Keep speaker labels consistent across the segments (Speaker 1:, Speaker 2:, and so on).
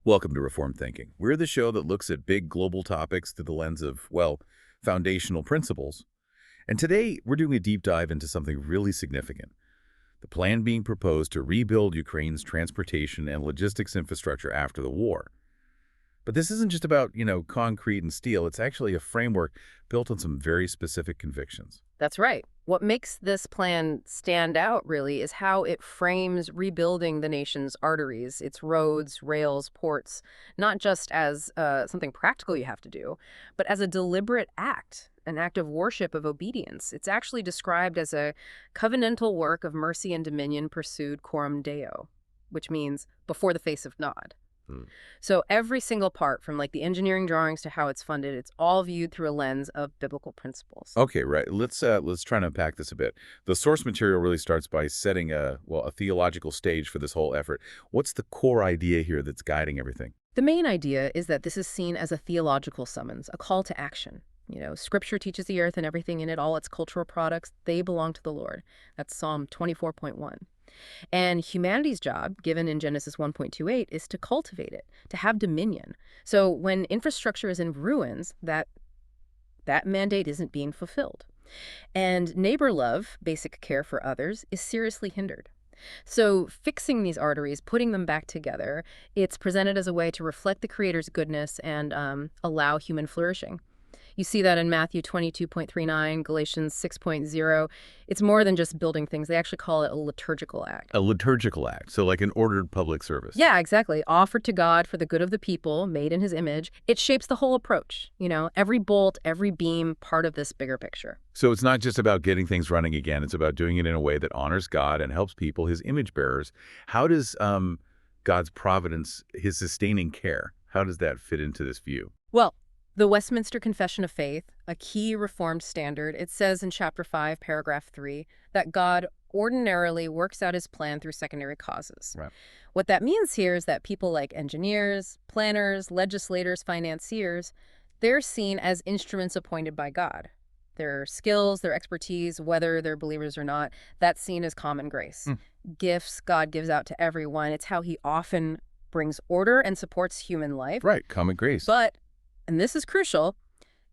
Speaker 1: Welcome to Reformed Thinking. We're the show that looks at big global topics through the lens of, well, foundational principles. And today, we're doing a deep dive into something really significant. The plan being proposed to rebuild Ukraine's transportation and logistics infrastructure after the war. But this isn't just about, concrete and steel. It's actually a framework built on some very specific convictions.
Speaker 2: That's right. What makes this plan stand out, really, is how it frames rebuilding the nation's arteries, its roads, rails, ports, not just as something practical you have to do, but as a deliberate act, an act of worship, of obedience. It's actually described as a covenantal work of mercy and dominion pursued coram Deo, which means before the face of God.
Speaker 1: Hmm.
Speaker 2: So every single part, from like the engineering drawings to how it's funded, it's all viewed through a lens of biblical principles.
Speaker 1: Okay, right. Let's try to unpack this a bit. The source material really starts by setting a theological stage for this whole effort. What's the core idea here that's guiding everything?
Speaker 2: The main idea is that this is seen as a theological summons, a call to action. Scripture teaches the earth and everything in it, all its cultural products, they belong to the Lord. That's Psalm 24.1. And humanity's job, given in Genesis 1.28, is to cultivate it, to have dominion. So when infrastructure is in ruins, that mandate isn't being fulfilled. And neighbor love, basic care for others, is seriously hindered. So fixing these arteries, putting them back together, it's presented as a way to reflect the Creator's goodness and allow human flourishing. You see that in Matthew 22.39, Galatians 6.0. It's more than just building things. They actually call it a liturgical act.
Speaker 1: A liturgical act, so like an ordered public service.
Speaker 2: Yeah, exactly. Offered to God for the good of the people, made in his image. It shapes the whole approach. Every bolt, every beam, part of this bigger picture.
Speaker 1: So it's not just about getting things running again. It's about doing it in a way that honors God and helps people, his image bearers. How does God's providence, his sustaining care, how does that fit into this view?
Speaker 2: Well, the Westminster Confession of Faith, a key Reformed standard, it says in Chapter 5, Paragraph 3, that God ordinarily works out his plan through secondary causes.
Speaker 1: Right.
Speaker 2: What that means here is that people like engineers, planners, legislators, financiers, they're seen as instruments appointed by God. Their skills, their expertise, whether they're believers or not, that's seen as common grace. Gifts God gives out to everyone. It's how he often brings order and supports human life.
Speaker 1: Right, common grace.
Speaker 2: But and this is crucial,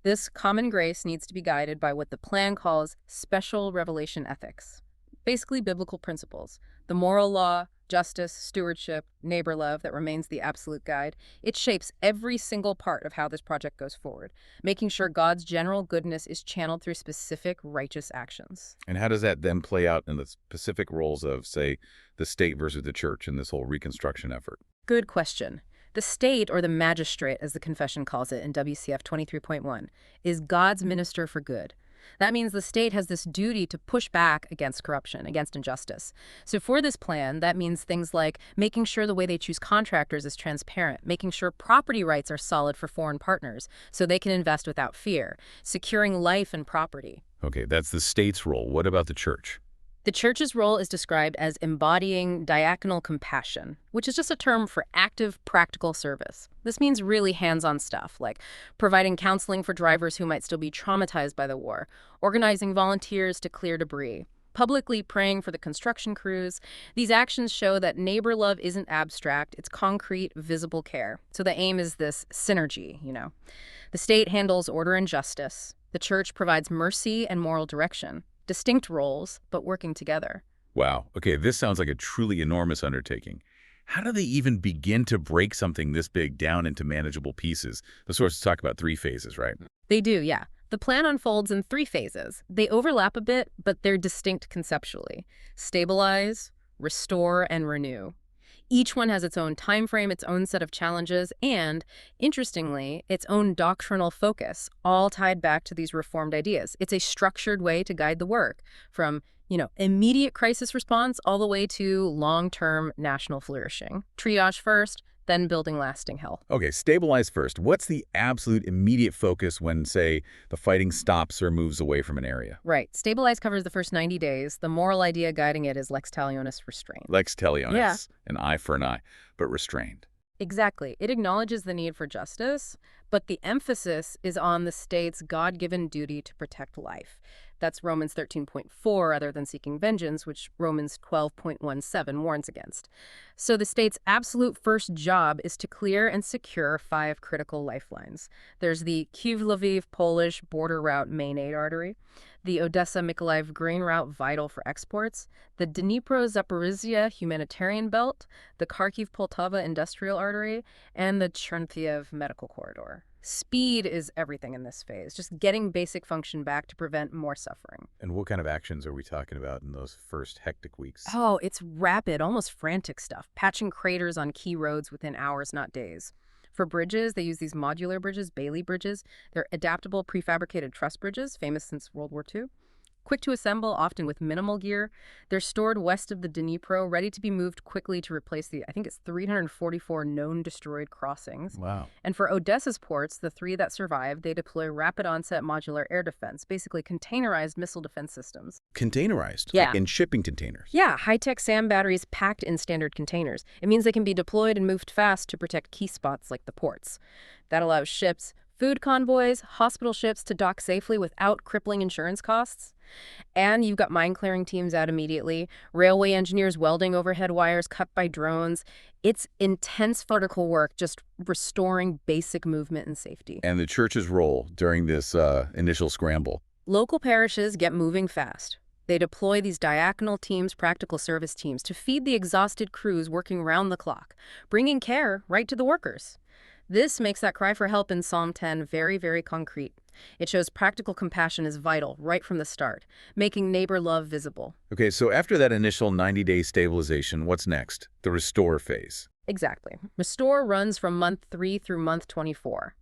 Speaker 2: this common grace needs to be guided by what the plan calls special revelation ethics, basically biblical principles. The moral law, justice, stewardship, neighbor love that remains the absolute guide. It shapes every single part of how this project goes forward, making sure God's general goodness is channeled through specific righteous actions.
Speaker 1: And how does that then play out in the specific roles of, say, the state versus the church in this whole reconstruction effort?
Speaker 2: Good question. The state, or the magistrate, as the confession calls it in WCF 23.1, is God's minister for good. That means the state has this duty to push back against corruption, against injustice. So for this plan, that means things like making sure the way they choose contractors is transparent, making sure property rights are solid for foreign partners so they can invest without fear, securing life and property.
Speaker 1: Okay, that's the state's role. What about the church?
Speaker 2: The church's role is described as embodying diaconal compassion, which is just a term for active, practical service. This means really hands-on stuff, like providing counseling for drivers who might still be traumatized by the war, organizing volunteers to clear debris, publicly praying for the construction crews. These actions show that neighbor love isn't abstract, it's concrete, visible care. So the aim is this synergy, The state handles order and justice. The church provides mercy and moral direction. Distinct roles, but working together.
Speaker 1: Wow. Okay, this sounds like a truly enormous undertaking. How do they even begin to break something this big down into manageable pieces? The sources talk about 3 phases, right?
Speaker 2: They do, yeah. The plan unfolds in 3 phases. They overlap a bit, but they're distinct conceptually. Stabilize, restore, and renew. Each one has its own time frame, its own set of challenges, and, interestingly, its own doctrinal focus, all tied back to these reformed ideas. It's a structured way to guide the work, from, immediate crisis response all the way to long-term national flourishing. Triage first, then building lasting health.
Speaker 1: Okay, stabilize first. What's the absolute immediate focus when, say, the fighting stops or moves away from an area?
Speaker 2: Right. Stabilize covers the first 90 days. The moral idea guiding it is lex talionis, restraint.
Speaker 1: Lex talionis,
Speaker 2: Yeah.
Speaker 1: An eye for an eye, but restrained.
Speaker 2: Exactly. It acknowledges the need for justice, but the emphasis is on the state's God-given duty to protect life. That's Romans 13.4 rather than seeking vengeance, which Romans 12.17 warns against. So the state's absolute first job is to clear and secure 5 critical lifelines. There's the Kyiv-Lviv Polish border route main aid artery, the Odessa-Mykolaiv grain route vital for exports, the Dnipro-Zaporizhia humanitarian belt, the Kharkiv-Poltava industrial artery, and the Chernihiv medical corridor. Speed is everything in this phase, just getting basic function back to prevent more suffering.
Speaker 1: And what kind of actions are we talking about in those first hectic weeks?
Speaker 2: Oh, it's rapid, almost frantic stuff, patching craters on key roads within hours, not days. For bridges, they use these modular bridges, Bailey bridges. They're adaptable prefabricated truss bridges, famous since World War II. Quick to assemble, often with minimal gear. They're stored west of the Dnipro, ready to be moved quickly to replace I think it's 344 known destroyed crossings.
Speaker 1: Wow.
Speaker 2: And for Odessa's ports, the 3 that survived, they deploy rapid onset modular air defense, basically containerized missile defense systems.
Speaker 1: Containerized?
Speaker 2: Yeah.
Speaker 1: Like in shipping containers?
Speaker 2: Yeah, high-tech SAM batteries packed in standard containers. It means they can be deployed and moved fast to protect key spots like the ports. That allows ships, food convoys, hospital ships to dock safely without crippling insurance costs. And you've got mine-clearing teams out immediately, railway engineers welding overhead wires cut by drones. It's intense vertical work just restoring basic movement and safety.
Speaker 1: And the church's role during this initial scramble?
Speaker 2: Local parishes get moving fast. They deploy these diaconal teams, practical service teams, to feed the exhausted crews working round the clock, bringing care right to the workers. This makes that cry for help in Psalm 10 very, very concrete. It shows practical compassion is vital right from the start, making neighbor love visible.
Speaker 1: Okay, so after that initial 90-day stabilization, what's next? The restore phase.
Speaker 2: Exactly. Restore runs from month 3 through month 24.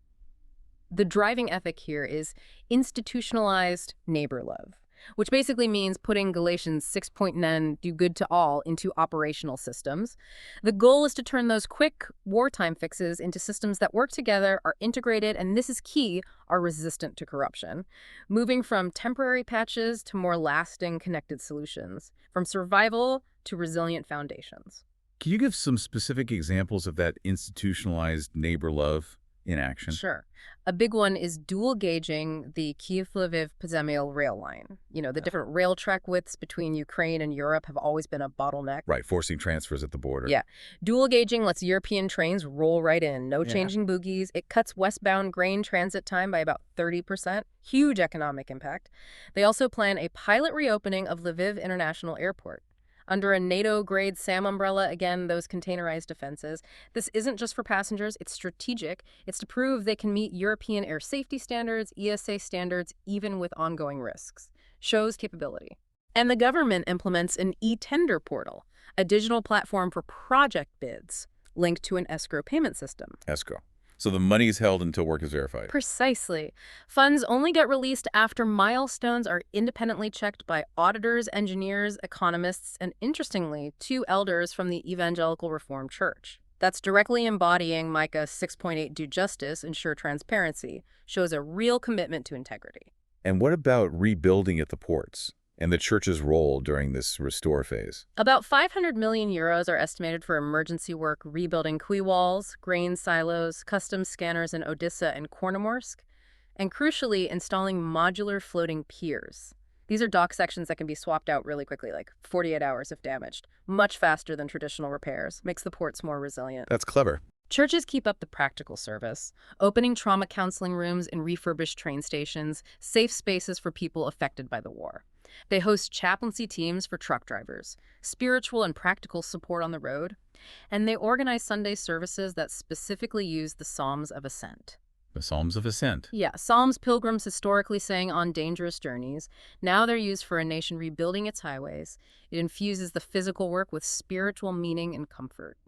Speaker 2: The driving ethic here is institutionalized neighbor love, which basically means putting Galatians 6.9, do good to all, into operational systems. The goal is to turn those quick wartime fixes into systems that work together, are integrated, and this is key, are resistant to corruption. Moving from temporary patches to more lasting connected solutions, from survival to resilient foundations.
Speaker 1: Can you give some specific examples of that institutionalized neighbor love in action?
Speaker 2: Sure. A big one is dual gauging the Kyiv-Lviv Podzemyl rail line. You know, the different rail track widths between Ukraine and Europe have always been a bottleneck.
Speaker 1: Right, forcing transfers at the border.
Speaker 2: Yeah. Dual gauging lets European trains roll right in. No changing bogies. It cuts westbound grain transit time by about 30%. Huge economic impact. They also plan a pilot reopening of Lviv International Airport. Under a NATO-grade SAM umbrella, again, those containerized defenses. This isn't just for passengers, it's strategic. It's to prove they can meet European air safety standards, ESA standards, even with ongoing risks. Shows capability. And the government implements an e-tender portal, a digital platform for project bids, linked to an escrow payment system.
Speaker 1: Escrow. So the money is held until work is verified.
Speaker 2: Precisely. Funds only get released after milestones are independently checked by auditors, engineers, economists, and interestingly, 2 elders from the Evangelical Reformed Church. That's directly embodying Micah 6.8 do justice, ensure transparency, shows a real commitment to integrity.
Speaker 1: And what about rebuilding at the ports and the church's role during this restore phase?
Speaker 2: About 500 million euros are estimated for emergency work rebuilding quay walls, grain silos, customs scanners in Odessa and Kornomorsk, and crucially, installing modular floating piers. These are dock sections that can be swapped out really quickly, like 48 hours if damaged, much faster than traditional repairs, makes the ports more resilient.
Speaker 1: That's clever.
Speaker 2: Churches keep up the practical service, opening trauma counseling rooms in refurbished train stations, safe spaces for people affected by the war. They host chaplaincy teams for truck drivers, spiritual and practical support on the road, and they organize Sunday services that specifically use the Psalms of Ascent.
Speaker 1: The Psalms of Ascent.
Speaker 2: Yeah, psalms pilgrims historically sang on dangerous journeys. Now they're used for a nation rebuilding its highways. It infuses the physical work with spiritual meaning and comfort.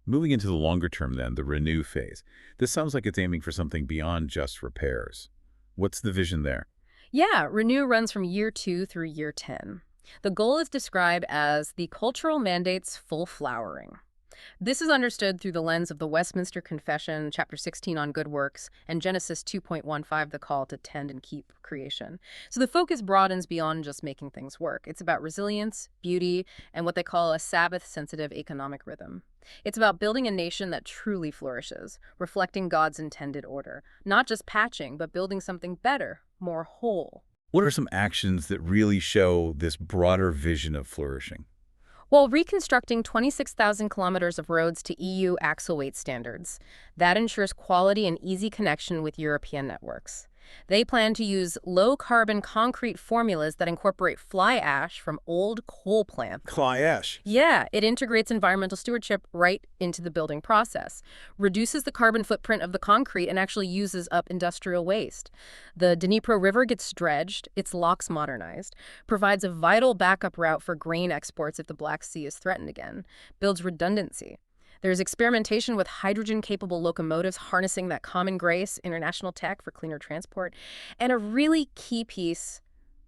Speaker 1: Moving into the longer term then, the renew phase. This sounds like it's aiming for something beyond just repairs. What's the vision there?
Speaker 2: Yeah, Renew runs from year 2 through year 10. The goal is described as the cultural mandate's full flowering. This is understood through the lens of the Westminster Confession, chapter 16 on good works, and Genesis 2.15, the call to tend and keep creation. So the focus broadens beyond just making things work. It's about resilience, beauty, and what they call a Sabbath-sensitive economic rhythm. It's about building a nation that truly flourishes, reflecting God's intended order. Not just patching, but building something better, more whole.
Speaker 1: What are some actions that really show this broader vision of flourishing?
Speaker 2: While reconstructing 26,000 kilometers of roads to EU axle weight standards, that ensures quality and easy connection with European networks. They plan to use low-carbon concrete formulas that incorporate fly ash from old coal plants.
Speaker 1: Fly ash.
Speaker 2: Yeah, it integrates environmental stewardship right into the building process, reduces the carbon footprint of the concrete, and actually uses up industrial waste. The Dnipro River gets dredged, its locks modernized, provides a vital backup route for grain exports if the Black Sea is threatened again, builds redundancy. There's experimentation with hydrogen-capable locomotives harnessing that common grace, international tech for cleaner transport, and a really key piece,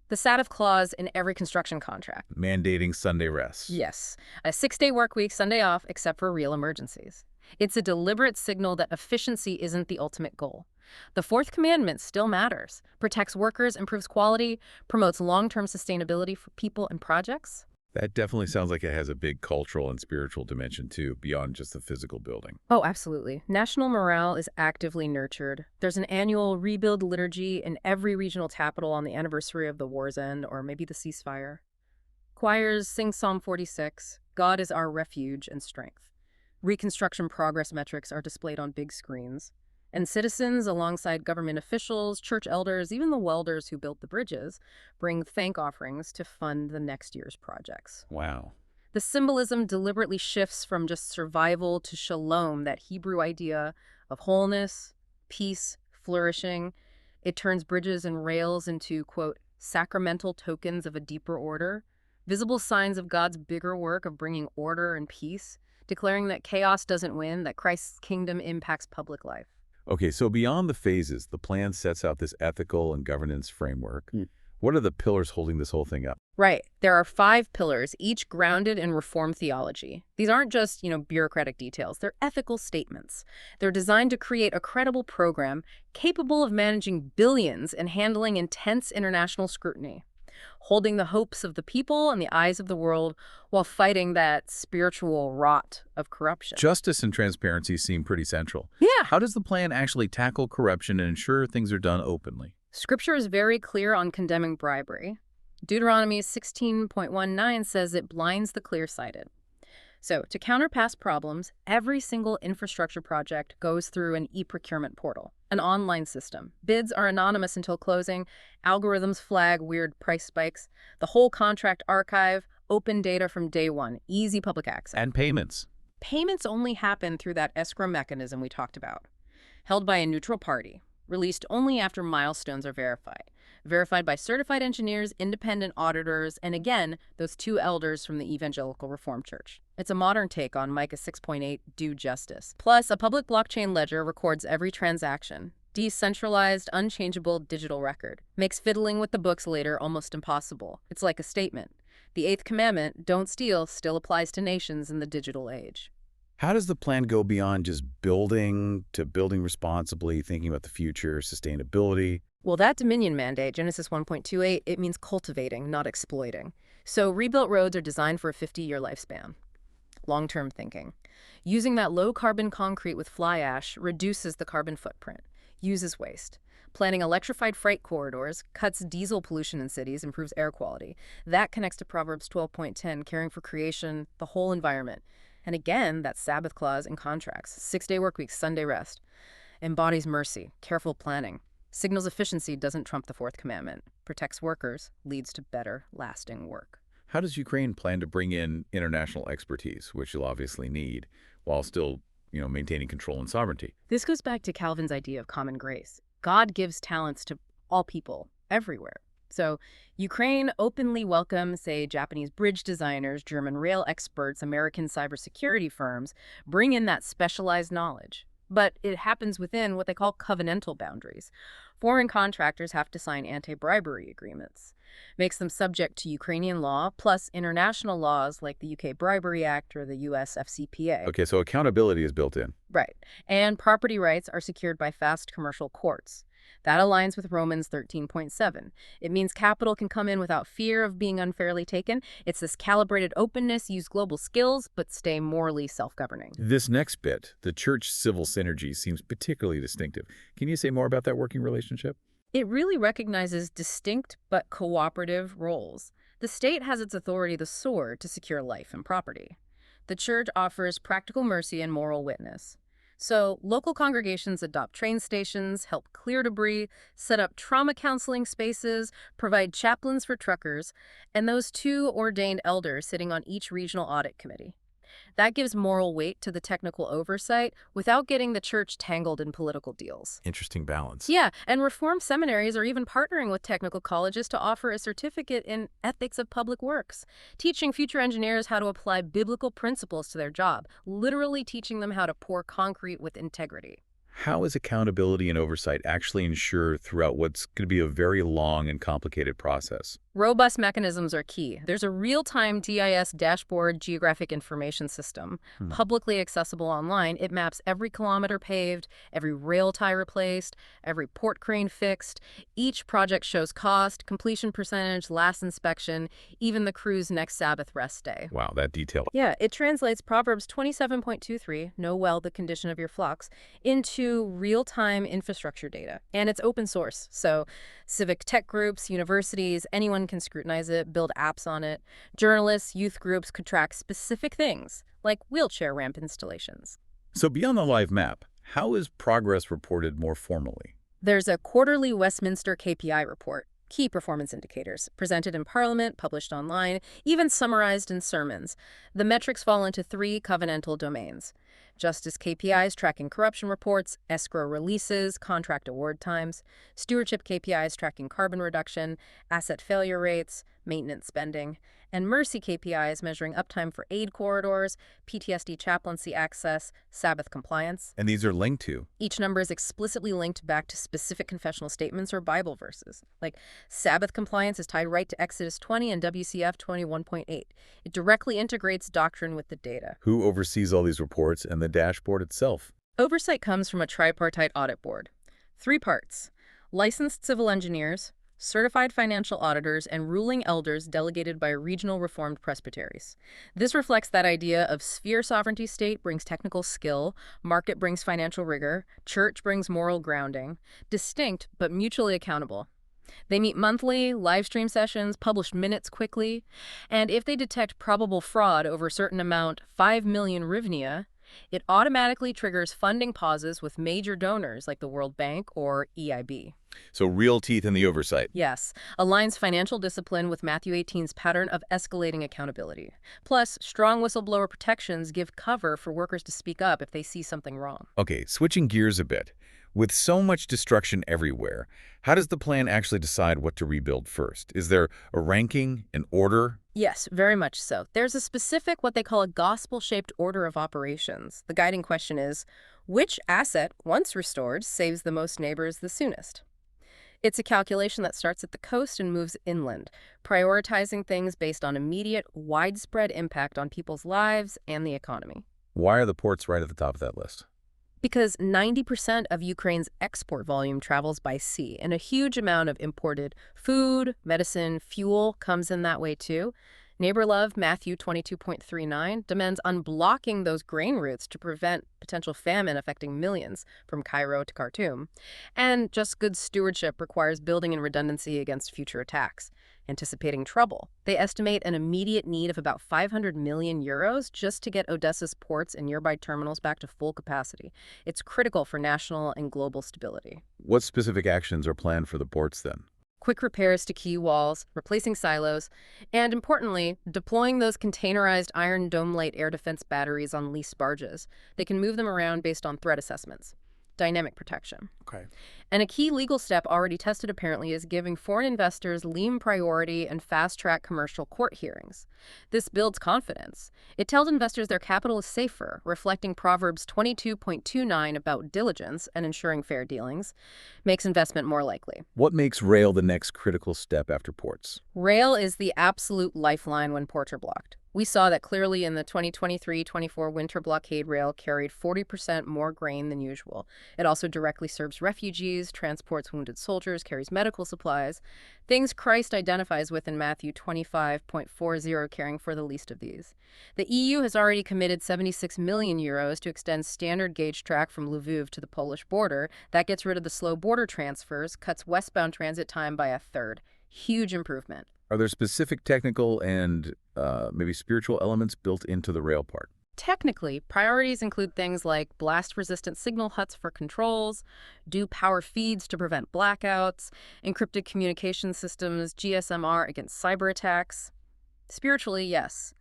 Speaker 2: the Sabbath clause in every construction contract.
Speaker 1: Mandating Sunday rest.
Speaker 2: Yes, a 6-day work week, Sunday off, except for real emergencies. It's a deliberate signal that efficiency isn't the ultimate goal. The fourth commandment still matters, protects workers, improves quality, promotes long-term sustainability for people and projects.
Speaker 1: That definitely sounds like it has a big cultural and spiritual dimension, too, beyond just the physical building.
Speaker 2: Oh, absolutely. National morale is actively nurtured. There's an annual rebuild liturgy in every regional capital on the anniversary of the war's end, or maybe the ceasefire. Choirs sing Psalm 46, God is our refuge and strength. Reconstruction progress metrics are displayed on big screens. And citizens, alongside government officials, church elders, even the welders who built the bridges, bring thank offerings to fund the next year's projects.
Speaker 1: Wow.
Speaker 2: The symbolism deliberately shifts from just survival to shalom, that Hebrew idea of wholeness, peace, flourishing. It turns bridges and rails into, quote, sacramental tokens of a deeper order, visible signs of God's bigger work of bringing order and peace, declaring that chaos doesn't win, that Christ's kingdom impacts public life.
Speaker 1: Okay, so beyond the phases, the plan sets out this ethical and governance framework. What are the pillars holding this whole thing up?
Speaker 2: Right. There are 5 pillars, each grounded in Reformed theology. These aren't just, bureaucratic details. They're ethical statements. They're designed to create a credible program capable of managing billions and handling intense international scrutiny, holding the hopes of the people and the eyes of the world while fighting that spiritual rot of corruption.
Speaker 1: Justice and transparency seem pretty central.
Speaker 2: Yeah.
Speaker 1: How does the plan actually tackle corruption and ensure things are done openly?
Speaker 2: Scripture is very clear on condemning bribery. Deuteronomy 16.19 says it blinds the clear-sighted. So, to counter past problems, every single infrastructure project goes through an e-procurement portal, an online system. Bids are anonymous until closing, algorithms flag weird price spikes, the whole contract archive, open data from day one, easy public access.
Speaker 1: And payments.
Speaker 2: Payments only happen through that escrow mechanism we talked about, held by a neutral party, released only after milestones are verified by certified engineers, independent auditors, and again, those 2 elders from the Evangelical Reformed Church. It's a modern take on Micah 6.8, do justice. Plus, a public blockchain ledger records every transaction. Decentralized, unchangeable digital record. Makes fiddling with the books later almost impossible. It's like a statement. The 8th commandment, don't steal, still applies to nations in the digital age.
Speaker 1: How does the plan go beyond just building to building responsibly, thinking about the future, sustainability?
Speaker 2: Well, that dominion mandate, Genesis 1.28, it means cultivating, not exploiting. So rebuilt roads are designed for a 50-year lifespan. Long-term thinking. Using that low-carbon concrete with fly ash reduces the carbon footprint, uses waste. Planning electrified freight corridors cuts diesel pollution in cities, improves air quality. That connects to Proverbs 12.10, caring for creation, the whole environment. And again, that Sabbath clause in contracts, 6-day work weeks, Sunday rest. Embodies mercy, careful planning. Signals efficiency doesn't trump the 4th commandment. Protects workers, leads to better, lasting work.
Speaker 1: How does Ukraine plan to bring in international expertise, which you'll obviously need, while still, maintaining control and sovereignty?
Speaker 2: This goes back to Calvin's idea of common grace. God gives talents to all people, everywhere. So Ukraine openly welcomes, say, Japanese bridge designers, German rail experts, American cybersecurity firms, bring in that specialized knowledge. But it happens within what they call covenantal boundaries. Foreign contractors have to sign anti-bribery agreements. Makes them subject to Ukrainian law, plus international laws like the UK Bribery Act or the US FCPA.
Speaker 1: Okay, so accountability is built in.
Speaker 2: Right. And property rights are secured by fast commercial courts. That aligns with Romans 13.7. It means capital can come in without fear of being unfairly taken. It's this calibrated openness, use global skills, but stay morally self-governing.
Speaker 1: This next bit, the church-civil synergy, seems particularly distinctive. Can you say more about that working relationship?
Speaker 2: It really recognizes distinct but cooperative roles. The state has its authority, the sword, to secure life and property. The church offers practical mercy and moral witness. So, local congregations adopt train stations, help clear debris, set up trauma counseling spaces, provide chaplains for truckers, and those two ordained elders sitting on each regional audit committee. That gives moral weight to the technical oversight without getting the church tangled in political deals.
Speaker 1: Interesting balance.
Speaker 2: Yeah, and reform seminaries are even partnering with technical colleges to offer a certificate in ethics of public works, teaching future engineers how to apply biblical principles to their job, literally teaching them how to pour concrete with integrity.
Speaker 1: How is accountability and oversight actually ensured throughout what's going to be a very long and complicated process?
Speaker 2: Robust mechanisms are key. There's a real-time GIS dashboard geographic information system, publicly accessible online. It maps every kilometer paved, every rail tie replaced, every port crane fixed. Each project shows cost, completion percentage, last inspection, even the crew's next Sabbath rest day.
Speaker 1: Wow, that detail.
Speaker 2: Yeah, it translates Proverbs 27.23, know well the condition of your flocks, into real-time infrastructure data. And it's open source, so civic tech groups, universities, anyone can scrutinize it, build apps on it. Journalists, youth groups could track specific things, like wheelchair ramp installations.
Speaker 1: So beyond the live map, how is progress reported more formally?
Speaker 2: There's a quarterly Westminster KPI report, key performance indicators, presented in Parliament, published online, even summarized in sermons. The metrics fall into three covenantal domains: justice KPIs tracking corruption reports, escrow releases, contract award times, stewardship KPIs tracking carbon reduction, asset failure rates, maintenance spending, and mercy KPIs measuring uptime for aid corridors, PTSD chaplaincy access, Sabbath compliance.
Speaker 1: And these are linked to?
Speaker 2: Each number is explicitly linked back to specific confessional statements or Bible verses. Like Sabbath compliance is tied right to Exodus 20 and WCF 21.8. It directly integrates doctrine with the data.
Speaker 1: Who oversees all these reports and the dashboard itself?
Speaker 2: Oversight comes from a tripartite audit board. 3 parts: licensed civil engineers, certified financial auditors, and ruling elders delegated by regional Reformed presbyteries. This reflects that idea of sphere sovereignty. State brings technical skill, market brings financial rigor, church brings moral grounding, distinct but mutually accountable. They meet monthly, live stream sessions, publish minutes quickly, and if they detect probable fraud over a certain amount, 5 million hryvnia, it automatically triggers funding pauses with major donors like the World Bank or EIB.
Speaker 1: So real teeth in the oversight.
Speaker 2: Yes, aligns financial discipline with Matthew 18's pattern of escalating accountability. Plus, strong whistleblower protections give cover for workers to speak up if they see something wrong.
Speaker 1: Okay, switching gears a bit. With so much destruction everywhere, how does the plan actually decide what to rebuild first? Is there a ranking, an order?
Speaker 2: Yes, very much so. There's a specific, what they call a gospel-shaped order of operations. The guiding question is, which asset, once restored, saves the most neighbors the soonest? It's a calculation that starts at the coast and moves inland, prioritizing things based on immediate, widespread impact on people's lives and the economy.
Speaker 1: Why are the ports right at the top of that list?
Speaker 2: Because 90% of Ukraine's export volume travels by sea, and a huge amount of imported food, medicine, fuel comes in that way too. Neighbor-love, Matthew 22.39, demands unblocking those grain routes to prevent potential famine affecting millions from Cairo to Khartoum. And just good stewardship requires building in redundancy against future attacks. Anticipating trouble, they estimate an immediate need of about 500 million euros just to get Odessa's ports and nearby terminals back to full capacity. It's critical for national and global stability.
Speaker 1: What specific actions are planned for the ports then?
Speaker 2: Quick repairs to quay walls, replacing silos, and importantly, deploying those containerized Iron Dome light air defense batteries on leased barges. They can move them around based on threat assessments. Dynamic protection.
Speaker 1: Okay.
Speaker 2: And a key legal step already tested apparently is giving foreign investors lien priority and fast-track commercial court hearings. This builds confidence. It tells investors their capital is safer, reflecting Proverbs 22.29 about diligence and ensuring fair dealings, makes investment more likely.
Speaker 1: What makes rail the next critical step after ports?
Speaker 2: Rail is the absolute lifeline when ports are blocked. We saw that clearly in the 2023-24 winter blockade. Rail carried 40% more grain than usual. It also directly serves refugees, transports wounded soldiers, carries medical supplies, things Christ identifies with in Matthew 25.40, caring for the least of these. The EU has already committed 76 million euros to extend standard gauge track from Lviv to the Polish border. That gets rid of the slow border transfers, cuts westbound transit time by a third. Huge improvement.
Speaker 1: Are there specific technical and maybe spiritual elements built into the rail part?
Speaker 2: Technically, priorities include things like blast-resistant signal huts for controls, do power feeds to prevent blackouts, encrypted communication systems, GSMR against cyber attacks. Spiritually, yes.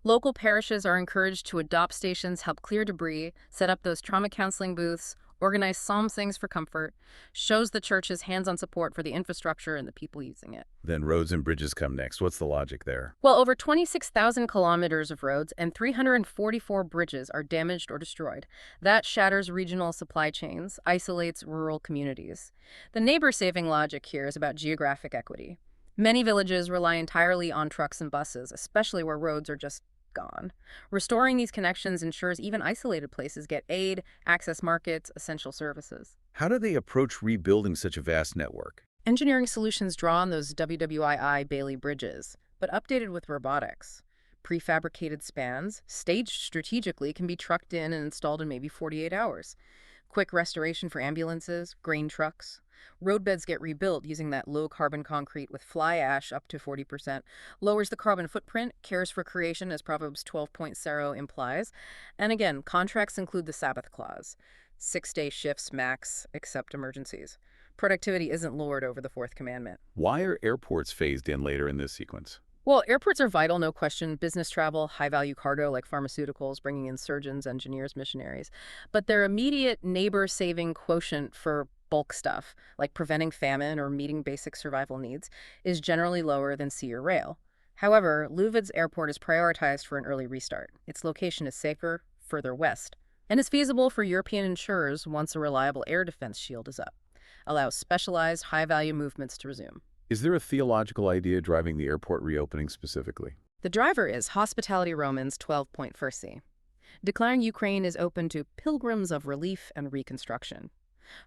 Speaker 2: Local parishes are encouraged to adopt stations, help clear debris, set up those trauma counseling booths, organize psalm sings for comfort, shows the church's hands-on support for the infrastructure and the people using it.
Speaker 1: Then roads and bridges come next. What's the logic there?
Speaker 2: Well, over 26,000 kilometers of roads and 344 bridges are damaged or destroyed. That shatters regional supply chains, isolates rural communities. The neighbor-saving logic here is about geographic equity. Many villages rely entirely on trucks and buses, especially where roads are just gone. Restoring these connections ensures even isolated places get aid, access markets, essential services.
Speaker 1: How do they approach rebuilding such a vast network?
Speaker 2: Engineering solutions draw on those WWII Bailey bridges, but updated with robotics. Prefabricated spans, staged strategically, can be trucked in and installed in maybe 48 hours. Quick restoration for ambulances, grain trucks. Roadbeds get rebuilt using that low-carbon concrete with fly ash up to 40%, lowers the carbon footprint, cares for creation as Proverbs 12.0 implies. And again, contracts include the Sabbath clause. 6-day shifts max, except emergencies. Productivity isn't lowered over the fourth commandment.
Speaker 1: Why are airports phased in later in this sequence?
Speaker 2: Well, airports are vital, no question. Business travel, high-value cargo like pharmaceuticals, bringing in surgeons, engineers, missionaries. But their immediate neighbor-saving quotient for bulk stuff, like preventing famine or meeting basic survival needs, is generally lower than sea or rail. However, Lviv Airport is prioritized for an early restart. Its location is safer, further west, and is feasible for European insurers once a reliable air defense shield is up. Allows specialized, high-value movements to resume.
Speaker 1: Is there a theological idea driving the airport reopening specifically?
Speaker 2: The driver is Hospitality Romans 12.1c, declaring Ukraine is open to pilgrims of relief and reconstruction.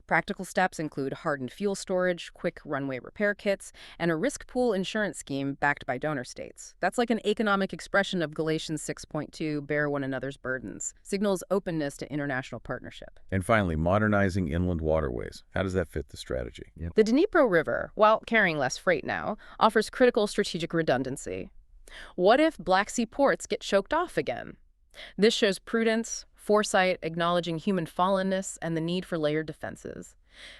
Speaker 2: Practical steps include hardened fuel storage, quick runway repair kits, and a risk pool insurance scheme backed by donor states. That's like an economic expression of Galatians 6.2, bear one another's burdens, signals openness to international partnership.
Speaker 1: And finally, modernizing inland waterways. How does that fit the strategy?
Speaker 2: The Dnipro River, while carrying less freight now, offers critical strategic redundancy. What if Black Sea ports get choked off again? This shows prudence, foresight, acknowledging human fallenness, and the need for layered defenses.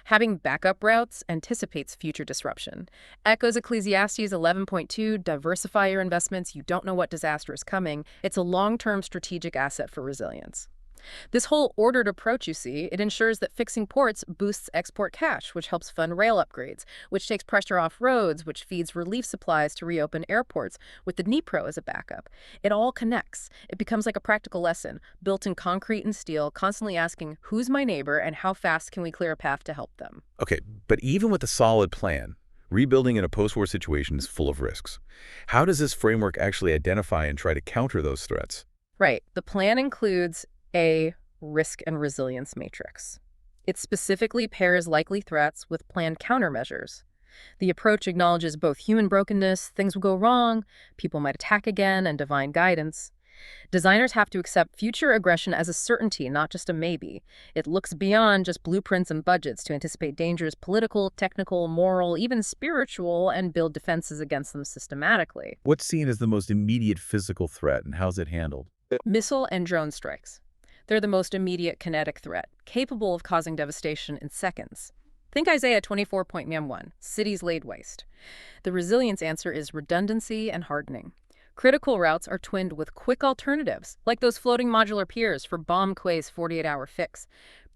Speaker 2: Having backup routes anticipates future disruption. Echoes Ecclesiastes 11.2, diversify your investments, you don't know what disaster is coming. It's a long-term strategic asset for resilience. This whole ordered approach, you see, it ensures that fixing ports boosts export cash, which helps fund rail upgrades, which takes pressure off roads, which feeds relief supplies to reopen airports, with the Dnipro as a backup. It all connects. It becomes like a practical lesson, built in concrete and steel, constantly asking, who's my neighbor and how fast can we clear a path to help them?
Speaker 1: Okay, but even with a solid plan, rebuilding in a post-war situation is full of risks. How does this framework actually identify and try to counter those threats?
Speaker 2: Right. The plan includes a risk and resilience matrix. It specifically pairs likely threats with planned countermeasures. The approach acknowledges both human brokenness, things will go wrong, people might attack again, and divine guidance. Designers have to accept future aggression as a certainty, not just a maybe. It looks beyond just blueprints and budgets to anticipate dangers political, technical, moral, even spiritual, and build defenses against them systematically.
Speaker 1: What's seen as the most immediate physical threat, and how's it handled?
Speaker 2: Missile and drone strikes. They're the most immediate kinetic threat, capable of causing devastation in seconds. Think Isaiah 24.1, cities laid waste. The resilience answer is redundancy and hardening. Critical routes are twinned with quick alternatives, like those floating modular piers for bomb quay's 48-hour fix.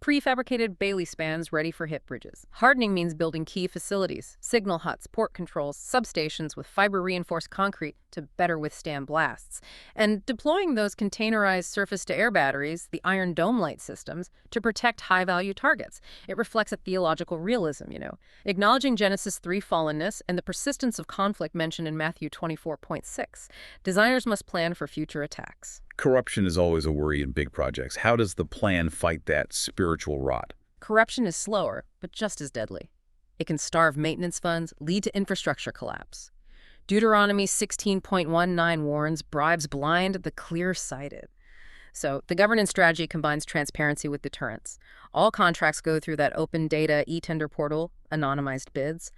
Speaker 2: prefabricated Bailey spans ready for hip bridges. Hardening means building key facilities, signal huts, port controls, substations with fiber-reinforced concrete to better withstand blasts, and deploying those containerized surface-to-air batteries, the Iron Dome light systems, to protect high-value targets. It reflects a theological realism, acknowledging Genesis 3 fallenness and the persistence of conflict mentioned in Matthew 24.6. Designers must plan for future attacks.
Speaker 1: Corruption is always a worry in big projects. How does the plan fight that spiritual rot?
Speaker 2: Corruption is slower, but just as deadly. It can starve maintenance funds, lead to infrastructure collapse. Deuteronomy 16.19 warns, bribes blind the clear-sighted. So the governance strategy combines transparency with deterrence. All contracts go through that open data e-tender portal, anonymized bids.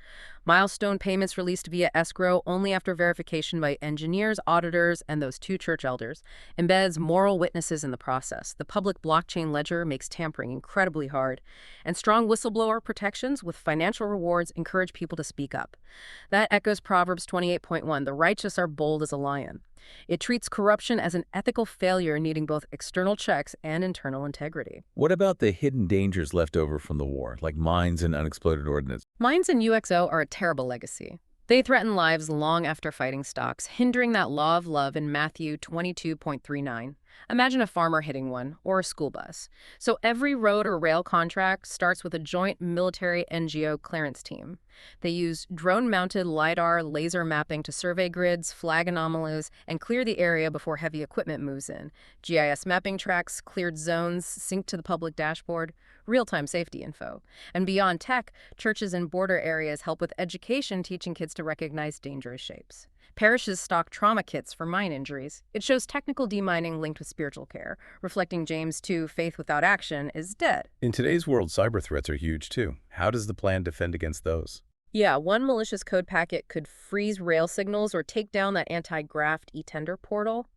Speaker 2: Milestone payments released via escrow only after verification by engineers, auditors, and those 2 church elders. Embeds moral witnesses in the process. The public blockchain ledger makes tampering incredibly hard. And strong whistleblower protections with financial rewards encourage people to speak up. That echoes Proverbs 28.1, the righteous are bold as a lion. It treats corruption as an ethical failure needing both external checks and internal integrity.
Speaker 1: What about the hidden dangers left over from the war, like mines and unexploded ordnance?
Speaker 2: Mines and UXO are a terrible legacy. They threaten lives long after fighting stops, hindering that law of love in Matthew 22.39. Imagine a farmer hitting one, or a school bus. So every road or rail contract starts with a joint military NGO clearance team. They use drone-mounted LiDAR laser mapping to survey grids, flag anomalies, and clear the area before heavy equipment moves in. GIS mapping tracks, cleared zones, sync to the public dashboard, real-time safety info. And beyond tech, churches in border areas help with education, teaching kids to recognize dangerous shapes. Parishes stock trauma kits for mine injuries. It shows technical demining linked with spiritual care, reflecting James 2, faith without action is dead.
Speaker 1: In today's world, cyber threats are huge too. How does the plan defend against those?
Speaker 2: Yeah, one malicious code packet could freeze rail signals or take down that anti-graft e-tender portal.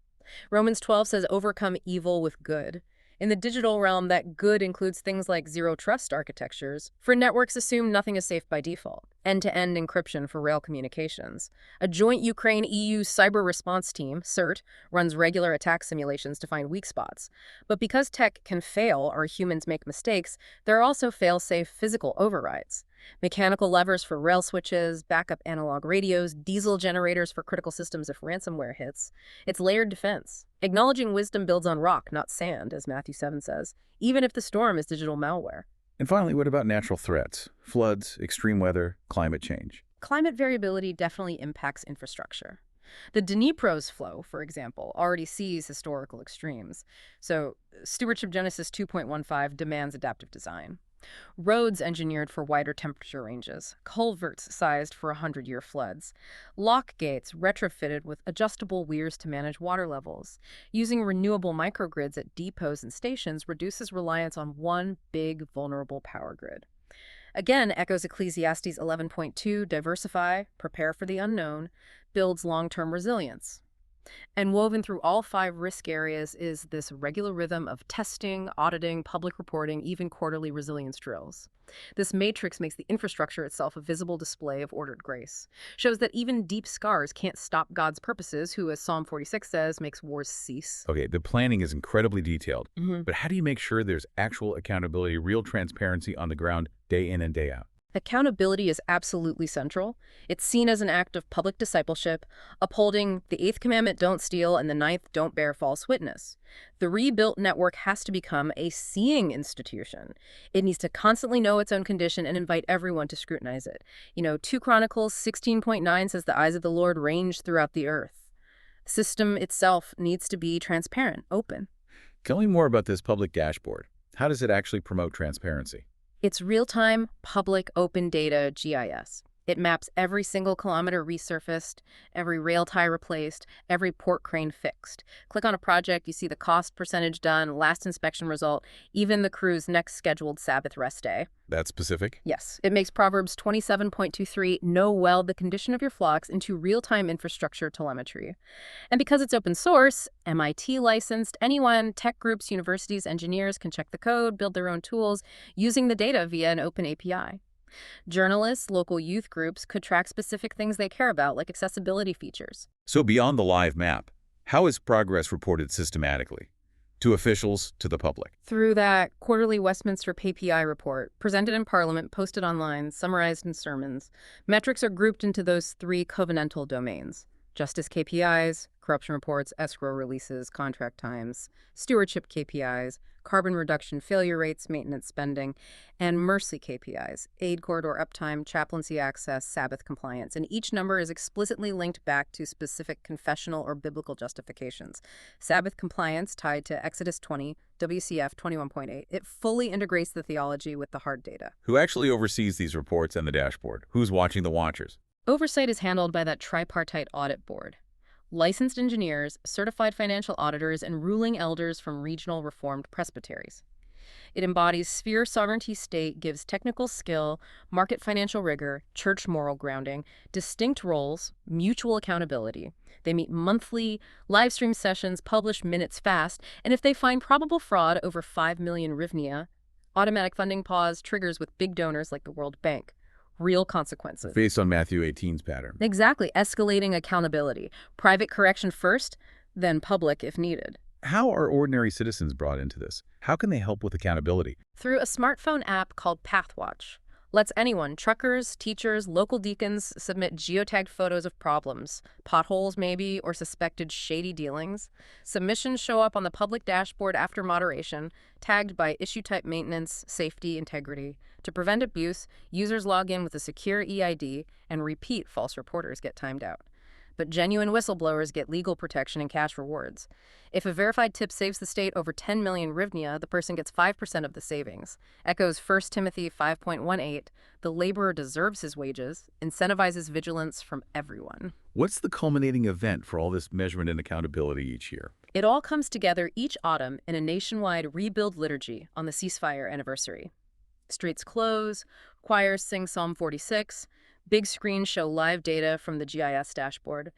Speaker 2: Romans 12 says overcome evil with good. In the digital realm, that good includes things like zero-trust architectures. For networks, assume nothing is safe by default. End-to-end encryption for rail communications. A joint Ukraine-EU cyber response team, CERT, runs regular attack simulations to find weak spots. But because tech can fail or humans make mistakes, there are also fail-safe physical overrides. Mechanical levers for rail switches, backup analog radios, diesel generators for critical systems if ransomware hits. It's layered defense. Acknowledging wisdom builds on rock, not sand, as Matthew 7 says, even if the storm is digital malware.
Speaker 1: And finally, what about natural threats? Floods, extreme weather, climate change.
Speaker 2: Climate variability definitely impacts infrastructure. The Dnipro's flow, for example, already sees historical extremes. So Stewardship Genesis 2.15 demands adaptive design. Roads engineered for wider temperature ranges, culverts sized for 100-year floods, lock gates retrofitted with adjustable weirs to manage water levels. Using renewable microgrids at depots and stations reduces reliance on one big, vulnerable power grid. Again, echoes Ecclesiastes 11.2, diversify, prepare for the unknown, builds long-term resilience. And woven through all 5 risk areas is this regular rhythm of testing, auditing, public reporting, even quarterly resilience drills. This matrix makes the infrastructure itself a visible display of ordered grace, shows that even deep scars can't stop God's purposes, who, as Psalm 46 says, makes wars cease.
Speaker 1: Okay, the planning is incredibly detailed, but how do you make sure there's actual accountability, real transparency on the ground, day in and day out?
Speaker 2: Accountability is absolutely central. It's seen as an act of public discipleship, upholding the 8th commandment, don't steal, and the 9th, don't bear false witness. The rebuilt network has to become a seeing institution. It needs to constantly know its own condition and invite everyone to scrutinize it. 2 Chronicles 16.9 says the eyes of the Lord range throughout the earth. The system itself needs to be transparent, open.
Speaker 1: Tell me more about this public dashboard. How does it actually promote transparency?
Speaker 2: It's real-time, public, open data GIS. It maps every single kilometer resurfaced, every rail tie replaced, every port crane fixed. Click on a project, you see the cost percentage done, last inspection result, even the crew's next scheduled Sabbath rest day.
Speaker 1: That's specific?
Speaker 2: Yes. It makes Proverbs 27.23 know well the condition of your flocks into real-time infrastructure telemetry. And because it's open source, MIT licensed, anyone, tech groups, universities, engineers can check the code, build their own tools, using the data via an open API. Journalists, local youth groups could track specific things they care about, like accessibility features.
Speaker 1: So beyond the live map, how is progress reported systematically? to officials, to the public.
Speaker 2: Through that quarterly Westminster KPI report, presented in Parliament, posted online, summarized in sermons, metrics are grouped into those three covenantal domains: justice KPIs, corruption reports, escrow releases, contract times; stewardship KPIs, carbon reduction failure rates, maintenance spending; and mercy KPIs, aid corridor uptime, chaplaincy access, Sabbath compliance. And each number is explicitly linked back to specific confessional or biblical justifications. Sabbath compliance tied to Exodus 20, WCF 21.8. It fully integrates the theology with the hard data.
Speaker 1: Who actually oversees these reports and the dashboard? Who's watching the watchers?
Speaker 2: Oversight is handled by that tripartite audit board: licensed engineers, certified financial auditors, and ruling elders from regional Reformed presbyteries. It embodies sphere sovereignty state, gives technical skill, market financial rigor, church moral grounding, distinct roles, mutual accountability. They meet monthly, live stream sessions, publish minutes fast, and if they find probable fraud over 5 million hryvnia, automatic funding pause triggers with big donors like the World Bank. Real consequences.
Speaker 1: Based on Matthew 18's pattern.
Speaker 2: Exactly. Escalating accountability. Private correction first, then public if needed.
Speaker 1: How are ordinary citizens brought into this? How can they help with accountability?
Speaker 2: Through a smartphone app called Pathwatch. Lets anyone, truckers, teachers, local deacons, submit geotagged photos of problems, potholes maybe, or suspected shady dealings. Submissions show up on the public dashboard after moderation, tagged by issue type maintenance, safety, integrity. To prevent abuse, users log in with a secure EID, and repeat false reporters get timed out. But genuine whistleblowers get legal protection and cash rewards. If a verified tip saves the state over 10 million hryvnia, the person gets 5% of the savings. Echoes 1 Timothy 5.18, the laborer deserves his wages, incentivizes vigilance from everyone.
Speaker 1: What's the culminating event for all this measurement and accountability each year?
Speaker 2: It all comes together each autumn in a nationwide rebuild liturgy on the ceasefire anniversary. Streets close, choirs sing Psalm 46, big screens show live data from the GIS dashboard.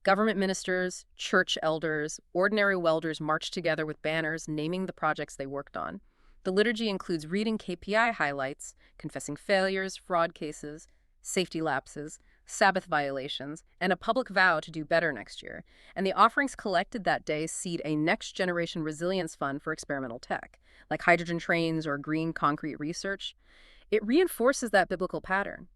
Speaker 2: Government ministers, church elders, ordinary welders march together with banners naming the projects they worked on. The liturgy includes reading KPI highlights, confessing failures, fraud cases, safety lapses, Sabbath violations, and a public vow to do better next year. And the offerings collected that day seed a next-generation resilience fund for experimental tech, like hydrogen trains or green concrete research. It reinforces that biblical pattern.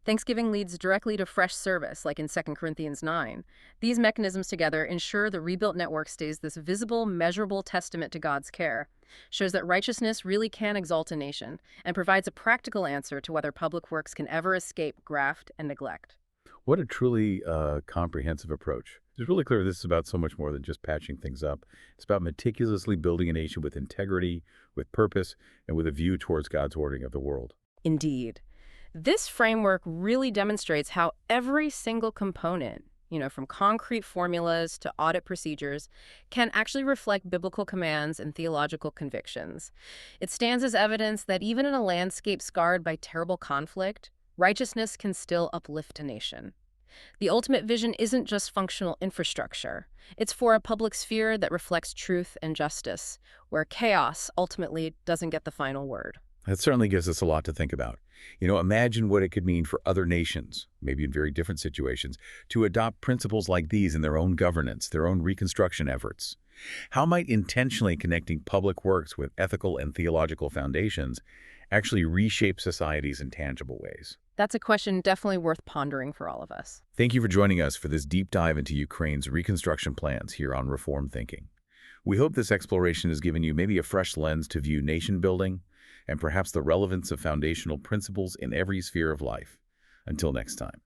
Speaker 2: Thanksgiving leads directly to fresh service, like in 2 Corinthians 9. These mechanisms together ensure the rebuilt network stays this visible, measurable testament to God's care, shows that righteousness really can exalt a nation, and provides a practical answer to whether public works can ever escape graft and neglect.
Speaker 1: What a truly comprehensive approach. It's really clear this is about so much more than just patching things up. It's about meticulously building a nation with integrity, with purpose, and with a view towards God's ordering of the world.
Speaker 2: Indeed. This framework really demonstrates how every single component, from concrete formulas to audit procedures, can actually reflect biblical commands and theological convictions. It stands as evidence that even in a landscape scarred by terrible conflict, righteousness can still uplift a nation. The ultimate vision isn't just functional infrastructure. It's for a public sphere that reflects truth and justice, where chaos ultimately doesn't get the final word.
Speaker 1: That certainly gives us a lot to think about. Imagine what it could mean for other nations, maybe in very different situations, to adopt principles like these in their own governance, their own reconstruction efforts. How might intentionally connecting public works with ethical and theological foundations actually reshape societies in tangible ways?
Speaker 2: That's a question definitely worth pondering for all of us.
Speaker 1: Thank you for joining us for this deep dive into Ukraine's reconstruction plans here on Reform Thinking. We hope this exploration has given you maybe a fresh lens to view nation building, and perhaps the relevance of foundational principles in every sphere of life. Until next time.